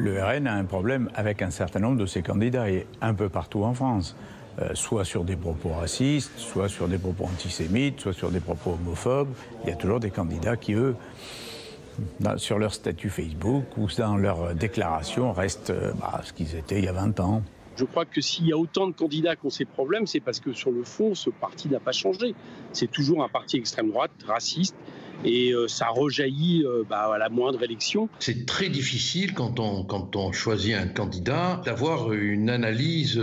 Le RN a un problème avec un certain nombre de ses candidats, et un peu partout en France. Soit sur des propos racistes, soit sur des propos antisémites, soit sur des propos homophobes. Il y a toujours des candidats qui, eux, sur leur statut Facebook ou dans leur déclaration, restent ce qu'ils étaient il y a 20 ans. Je crois que s'il y a autant de candidats qui ont ces problèmes, c'est parce que sur le fond, ce parti n'a pas changé. C'est toujours un parti extrême droite, raciste, et ça rejaillit à la moindre élection. C'est très difficile quand on choisit un candidat d'avoir une analyse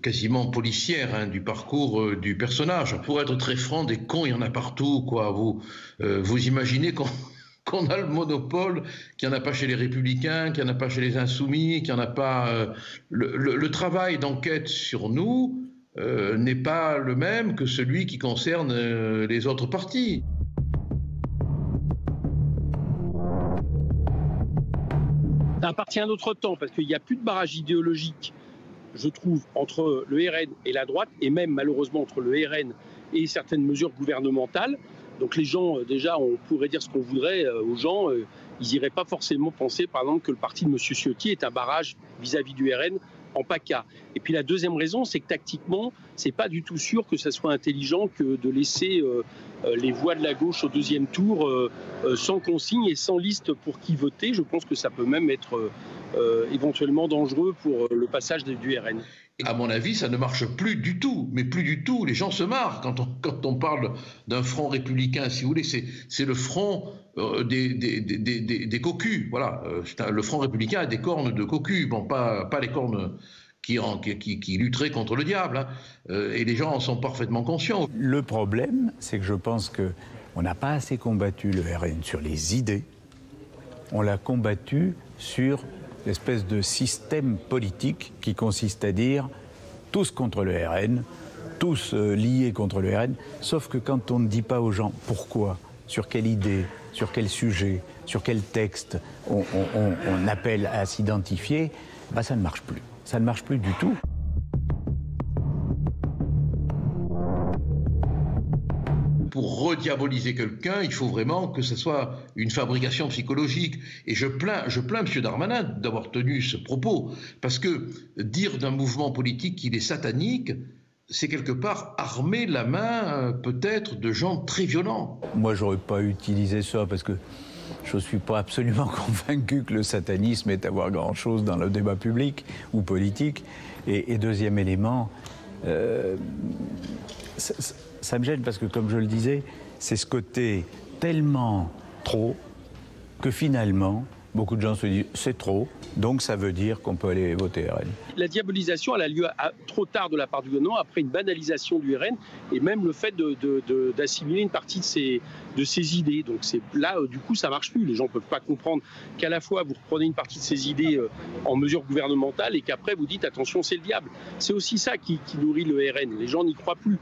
quasiment policière du parcours du personnage. Pour être très franc, des cons, il y en a partout, quoi. Vous imaginez qu'on a le monopole, qu'il n'y en a pas chez les Républicains, qu'il n'y en a pas chez les Insoumis, qu'il n'y en a pas... Le travail d'enquête sur nous n'est pas le même que celui qui concerne les autres partis. Ça appartient à notre temps, parce qu'il n'y a plus de barrage idéologique, je trouve, entre le RN et la droite, et même malheureusement entre le RN et certaines mesures gouvernementales. Donc les gens, déjà, on pourrait dire ce qu'on voudrait aux gens, ils n'iraient pas forcément penser, par exemple, que le parti de M. Ciotti est un barrage vis-à-vis du RN en PACA. Et puis la deuxième raison, c'est que tactiquement, c'est pas du tout sûr que ça soit intelligent que de laisser les voix de la gauche au deuxième tour sans consigne et sans liste pour qui voter. Je pense que ça peut même être éventuellement dangereux pour le passage du RN. À mon avis, ça ne marche plus du tout, mais plus du tout. Les gens se marrent quand on parle d'un front républicain, si vous voulez. C'est le front des cocus. Voilà. Le front républicain a des cornes de cocus, bon, pas les cornes qui lutteraient contre le diable. Hein. Et les gens en sont parfaitement conscients. Le problème, c'est que je pense qu'on n'a pas assez combattu le RN sur les idées. On l'a combattu sur l'espèce de système politique qui consiste à dire tous contre le RN, tous liés contre le RN, sauf que quand on ne dit pas aux gens pourquoi, sur quelle idée, sur quel sujet, sur quel texte on appelle à s'identifier, ça ne marche plus. Ça ne marche plus du tout. Pour rediaboliser quelqu'un, il faut vraiment que ce soit une fabrication psychologique. Et je plains M. Darmanin d'avoir tenu ce propos, parce que dire d'un mouvement politique qu'il est satanique, c'est quelque part armer la main peut-être de gens très violents. Moi, j'aurais pas utilisé ça, parce que je ne suis pas absolument convaincu que le satanisme ait à voir grand-chose dans le débat public ou politique. Et deuxième élément, ça me gêne parce que, comme je le disais, c'est ce côté tellement trop que finalement, beaucoup de gens se disent c'est trop, donc ça veut dire qu'on peut aller voter RN. La diabolisation, elle a lieu trop tard de la part du gouvernement, après une banalisation du RN, et même le fait d'assimiler une partie de ses idées. Donc là, du coup, ça ne marche plus. Les gens ne peuvent pas comprendre qu'à la fois vous reprenez une partie de ces idées en mesure gouvernementale et qu'après vous dites attention, c'est le diable. C'est aussi ça qui nourrit le RN. Les gens n'y croient plus.